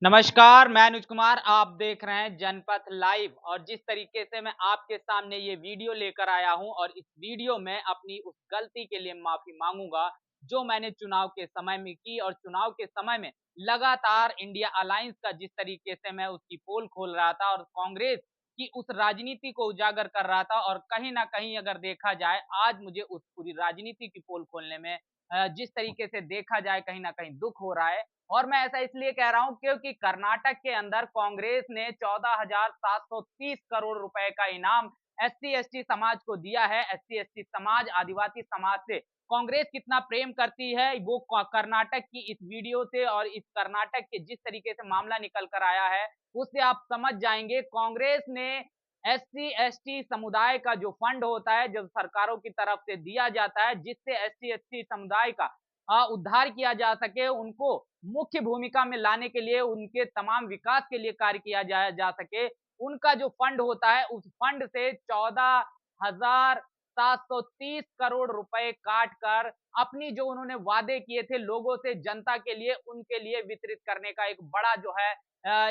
नमस्कार, मैं अनुज कुमार। आप देख रहे हैं जनपथ लाइव और जिस तरीके से मैं आपके सामने ये वीडियो लेकर आया हूं और इस वीडियो में अपनी उस गलती के लिए माफी मांगूंगा जो मैंने चुनाव के समय में की और चुनाव के समय में लगातार इंडिया अलायंस का जिस तरीके से मैं उसकी पोल खोल रहा था और कांग्रेस की उस राजनीति को उजागर कर रहा था और कहीं ना कहीं अगर देखा जाए आज मुझे उस पूरी राजनीति की पोल खोलने में जिस तरीके से देखा जाए कहीं ना कहीं दुख हो रहा है। और मैं ऐसा इसलिए कह रहा हूं क्योंकि कर्नाटक के अंदर कांग्रेस ने 14,730 करोड़ रुपए का इनाम एससी एसटी समाज को दिया है। एससी एसटी समाज आदिवासी समाज से कांग्रेस कितना प्रेम करती है वो कर्नाटक की इस वीडियो से और इस कर्नाटक के जिस तरीके से मामला निकल कर आया है उससे आप समझ जाएंगे। कांग्रेस ने एससी एसटी समुदाय का जो फंड होता है जो सरकारों की तरफ से दिया जाता है जिससे एससी एसटी समुदाय का उद्धार किया जा सके, उनको मुख्य भूमिका में लाने के लिए, उनके तमाम विकास के लिए कार्य किया जा सके, उनका जो फंड होता है उस फंड से 14,730 करोड़ रुपए काट कर अपनी जो उन्होंने वादे किए थे लोगों से जनता के लिए उनके लिए वितरित करने का एक बड़ा जो है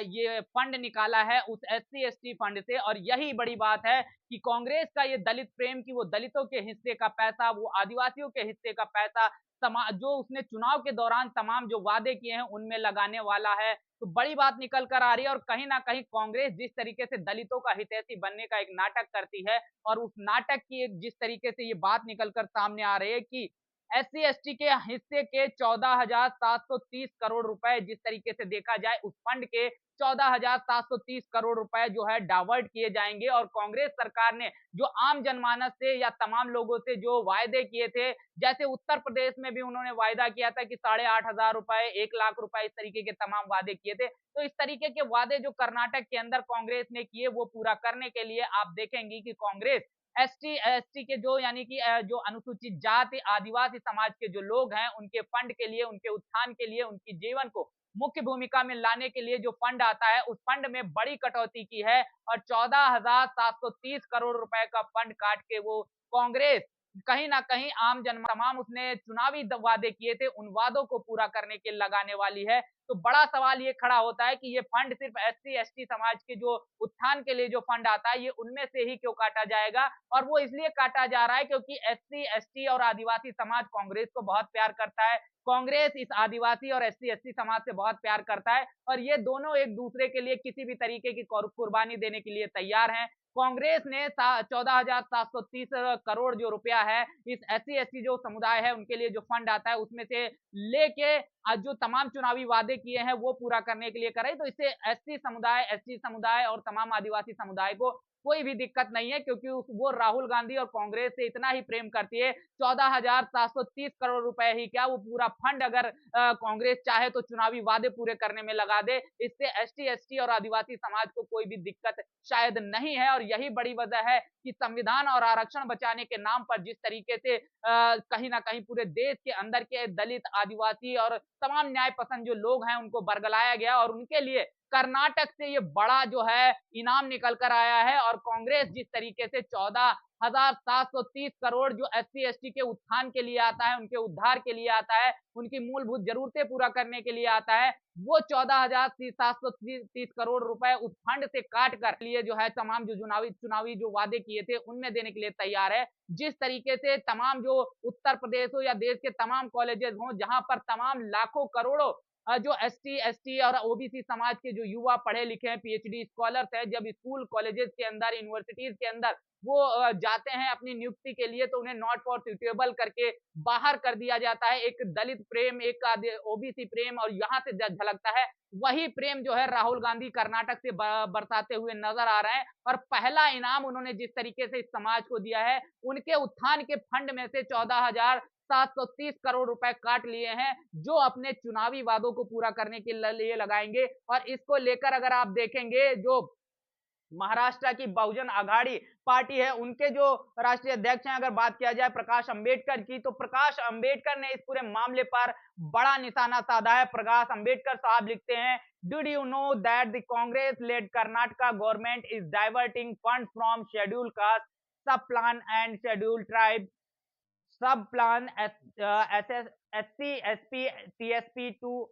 ये फंड निकाला है उस एससी एसटी फंड से। और यही बड़ी बात है कि कांग्रेस का ये दलित प्रेम की वो दलितों के हिस्से का पैसा, वो आदिवासियों के हिस्से का पैसा जो उसने चुनाव के दौरान तमाम जो वादे किए हैं उनमें लगाने वाला है। तो बड़ी बात निकल कर आ रही है और कहीं ना कहीं कांग्रेस जिस तरीके से दलितों का हितैषी बनने का एक नाटक करती है और उस नाटक की एक जिस तरीके से ये बात निकल कर सामने आ रही है कि एससी एसटी के हिस्से के 14,730 करोड़ रुपए जिस तरीके से देखा जाए उस फंड के 14,730 करोड़ रुपए जो है डाइवर्ट किए जाएंगे और कांग्रेस सरकार ने जो आम जनमानस से या तमाम लोगों से जो वायदे किए थे, जैसे उत्तर प्रदेश में भी उन्होंने वायदा किया था कि 8,500 रुपए, 1 लाख रुपए, इस तरीके के तमाम वादे किए थे। तो इस तरीके के वादे जो कर्नाटक के अंदर कांग्रेस ने किए वो पूरा करने के लिए आप देखेंगे कि कांग्रेस एसटी एसटी के जो यानी कि जो अनुसूचित जाति आदिवासी समाज के जो लोग हैं उनके फंड के लिए, उनके उत्थान के लिए, उनकी जीवन को मुख्य भूमिका में लाने के लिए जो फंड आता है उस फंड में बड़ी कटौती की है और 14,730 करोड़ रुपए का फंड काट के वो कांग्रेस कहीं न कहीं आम जन तमाम उसने चुनावी वादे किए थे, उन वादों को पूरा करने के लगाने वाली है। तो बड़ा सवाल ये खड़ा होता है कि ये फंड सिर्फ एससी एसटी समाज के जो उत्थान के लिए जो फंड आता है ये उनमें से ही क्यों काटा जाएगा? और वो इसलिए काटा जा रहा है क्योंकि एससी एसटी और आदिवासी समाज कांग्रेस को बहुत प्यार करता है। कांग्रेस इस आदिवासी और एससी एसटी समाज से बहुत प्यार करता है और ये दोनों एक दूसरे के लिए किसी भी तरीके की कुर्बानी देने के लिए तैयार हैं। कांग्रेस ने 14,730 करोड़ जो रुपया है इस एससी एसटी जो समुदाय है उनके लिए जो फंड आता है उसमें से लेके जो तमाम चुनावी वादे किए हैं वो पूरा करने के लिए करे। तो इससे एससी समुदाय, एसटी समुदाय और तमाम आदिवासी समुदाय को कोई भी दिक्कत नहीं है क्योंकि वो राहुल गांधी और कांग्रेस से इतना ही प्रेम करती है। 14,730 करोड़ रुपए ही क्या वो पूरा फंड अगर कांग्रेस चाहे तो चुनावी वादे पूरे करने में लगा दे। इससे एसटी एसटी और आदिवासी समाज को कोई भी दिक्कत शायद नहीं है और यही बड़ी वजह है कि संविधान और आरक्षण बचाने के नाम पर जिस तरीके से कहीं ना कहीं पूरे देश के अंदर के दलित, आदिवासी और तमाम न्याय पसंद जो लोग हैं उनको बरगलाया गया और उनके लिए कर्नाटक से ये बड़ा जो है इनाम निकल कर आया है। और कांग्रेस जिस तरीके से 14,730 करोड़ जो एससी एसटी के उत्थान के लिए आता है, उनके उद्धार के लिए आता है, उनकी मूलभूत जरूरतें पूरा करने के लिए आता है, वो 14,730 करोड़ रुपए उस फंड से काट कर लिए जो है तमाम जो चुनावी चुनावी जो वादे किए थे उनमें देने के लिए तैयार है। जिस तरीके से तमाम जो उत्तर प्रदेश हो या देश के तमाम कॉलेजेस हों जहां पर तमाम लाखों करोड़ों जो एसटी एसटी और ओबीसी समाज के जो युवा पढ़े लिखे हैं, पीएचडी स्कॉलर्स हैं, जब स्कूल कॉलेजेस के अंदर, यूनिवर्सिटीज के अंदर वो जाते हैं अपनी नियुक्ति के लिए तो उन्हें नॉट फॉर सुटेबल करके बाहर कर दिया जाता है। एक दलित प्रेम, एक ओबीसी प्रेम और यहाँ से झलकता है वही प्रेम जो है राहुल गांधी कर्नाटक से बरसाते हुए नजर आ रहे हैं। और पहला इनाम उन्होंने जिस तरीके से इस समाज को दिया है उनके उत्थान के फंड में से 14,730 करोड़ रुपए काट लिए हैं जो अपने चुनावी वादों को पूरा करने के लिए लगाएंगे। और इसको लेकर अगर आप देखेंगे जो महाराष्ट्र की बहुजन आघाड़ी पार्टी है उनके जो राष्ट्रीय अध्यक्ष हैं, अगर बात किया जाए प्रकाश अंबेडकर की, तो प्रकाश अंबेडकर ने इस पूरे मामले पर बड़ा निशाना साधा है। प्रकाश अंबेडकर साहब लिखते हैं, did you know that the Congress led Karnataka government is diverting fund from schedule caste sub plan and schedule tribe sub plan S S C SP TSP to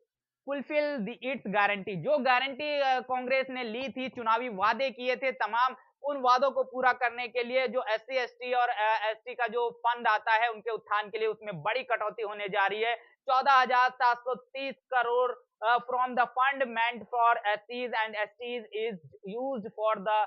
fulfill the its guarantee. जो गारंटी कांग्रेस ने ली थी, चुनावी वादे किए थे तमाम, उन वादों को पूरा करने के लिए जो एससी, एसटी और एसटी का जो फंड आता है उनके उत्थान के लिए, उसमें बड़ी कटौती होने जा रही है। 14,730 crore from the fund meant for एससीज and STs is used for the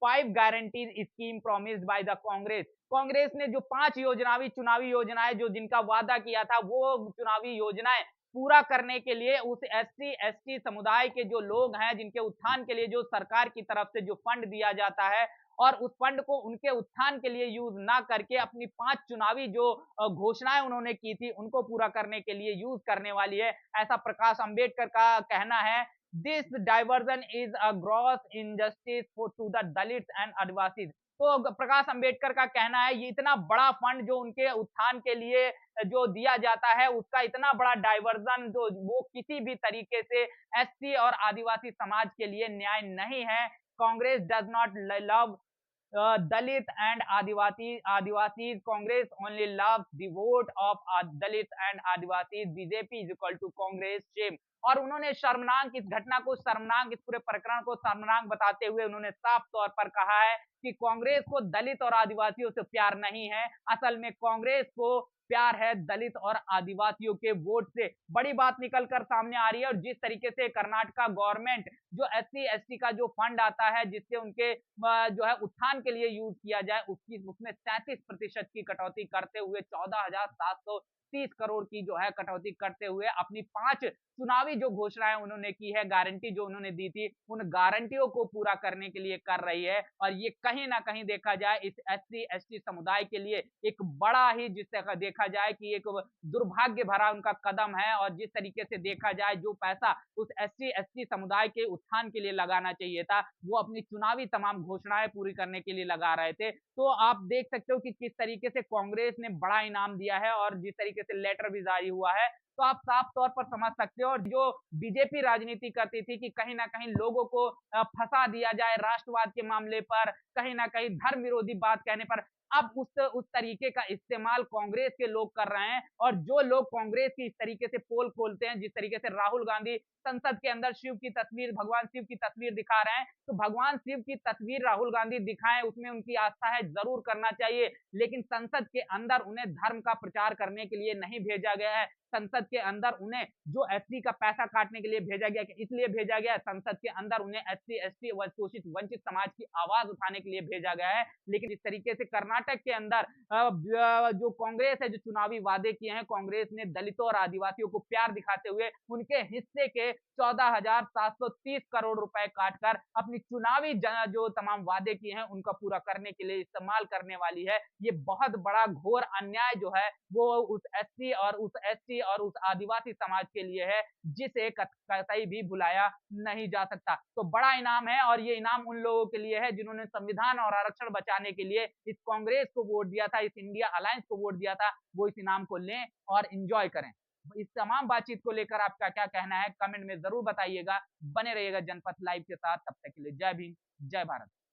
5 guarantees scheme promised by the Congress. Congress ने जो 5 योजनावी चुनावी योजनाएं जो जिनका वादा किया था, वो चुनावी योजनाएं पूरा करने के लिए उस एससी, एसटी समुदाय के जो लोग हैं, जिनके उत्थान के लिए जो सरकार की तरफ से जो फंड दिया जाता है, और उस फंड को उनके उत्थान के लिए यूज ना करके अपनी 5 चुनावी जो घोषणाएं उन्होंने की थी, उनको पूरा करने के लिए यूज करने वाली है, ऐसा प्रकाश अंबेडकर का कहना है। This diversion is a gross injustice for to the Dalits and Adivasi. तो प्रकाश अंबेडकर का कहना है, ये इतना बड़ा फंड जो उनके उत्थान के लिए जो दिया जाता है, उसका इतना बड़ा डाइवर्जन जो वो किसी भी तरीके से एससी और आदिवासी समाज के लिए न्याय नहीं है। Congress does not love Dalit and Adivasis. Congress only loves the vote of Dalits and Adivasis. BJP is equal to Congress shame. और उन्होंने शर्मनाक इस घटना को, शर्मनाक इस पूरे प्रकरण को शर्मनाक बताते हुए उन्होंने साफ तौर पर कहा है कि कांग्रेस को दलित और आदिवासियों से प्यार नहीं है, असल में कांग्रेस को प्यार है दलित और आदिवासियों के वोट से। बड़ी बात निकल कर सामने आ रही है। और जिस तरीके से कर्नाटका गवर्नमेंट जो एससी, एसटी का जो फंड आता है, जिससे उनके जो है उत्थान के लिए यूज किया जाए, उसकी उसमें 37% की कटौती करते हुए 14,730 करोड़ की जो है कटौती करते हुए अपनी 5 चुनावी जो घोषणाएं उन्होंने की है, गारंटी जो उन्होंने दी थी, उन गारंटियों को पूरा करने के लिए कर रही है। और ये कहीं ना कहीं देखा जाए इस एससी, एसटी समुदाय के लिए एक बड़ा ही, जिससे देखा जाए कि एक दुर्भाग्य भरा उनका कदम है। और जिस तरीके से देखा जाए, जो पैसा उस एससी, एसटी समुदाय के उत्थान के लिए लगाना चाहिए था, वो अपनी चुनावी तमाम घोषणाएं पूरी करने के लिए लगा रहे थे। तो आप देख सकते हो कि किस तरीके से कांग्रेस ने बड़ा इनाम दिया है, और जिस तरीके से लेटर भी जारी हुआ है, तो आप साफ तौर पर समझ सकते हो। और जो बीजेपी राजनीति करती थी कि कहीं ना कहीं लोगों को फंसा दिया जाए राष्ट्रवाद के मामले पर, कहीं ना कहीं धर्म विरोधी बात कहने पर, अब उस तरीके का इस्तेमाल कांग्रेस के लोग कर रहे हैं। और जो लोग कांग्रेस की इस तरीके से पोल खोलते हैं, जिस तरीके से राहुल गांधी संसद के अंदर शिव की तस्वीर, भगवान शिव की तस्वीर दिखा रहे हैं, तो भगवान शिव की तस्वीर राहुल गांधी दिखाएं, उसमें उनकी आस्था है, जरूर करना चाहिए, लेकिन संसद के अंदर उन्हें धर्म का प्रचार करने के लिए नहीं भेजा गया है। संसद के अंदर उन्हें जो एससी का पैसा काटने के लिए भेजा गया, इसलिए भेजा गया है, संसद के अंदर उन्हें एससी, एसटी व शोषित वंचित समाज की आवाज उठाने के लिए भेजा गया है। लेकिन इस तरीके से कर्नाटक के अंदर जो कांग्रेस है, जो चुनावी वादे किए हैं, कांग्रेस ने दलितों और आदिवासियों को प्यार दिखाते हुए उनके हिस्से के 14,730 करोड़ रुपए काटकर अपनी चुनावी जो तमाम वादे किए हैं, उनका पूरा करने के लिए इस्तेमाल करने वाली है। ये बहुत बड़ा घोर अन्याय जो है, वो उस एससी और उस एसटी और उस आदिवासी समाज के लिए है, जिसे कतई भी भुलाया नहीं जा सकता। तो बड़ा इनाम है, और ये इनाम उन लोगों के लिए है जिन्होंने संविधान और आरक्षण बचाने के लिए इस कांग्रेस को वोट दिया था, इस इंडिया अलायंस को वोट दिया था। वो इस इनाम को लें और एंजॉय करें। इस तमाम बातचीत को लेकर आपका क्या कहना है, कमेंट में जरूर बताइएगा। बने रहिएगा जनपथ लाइव के साथ। तब तक के लिए जय भीम, जय भारत।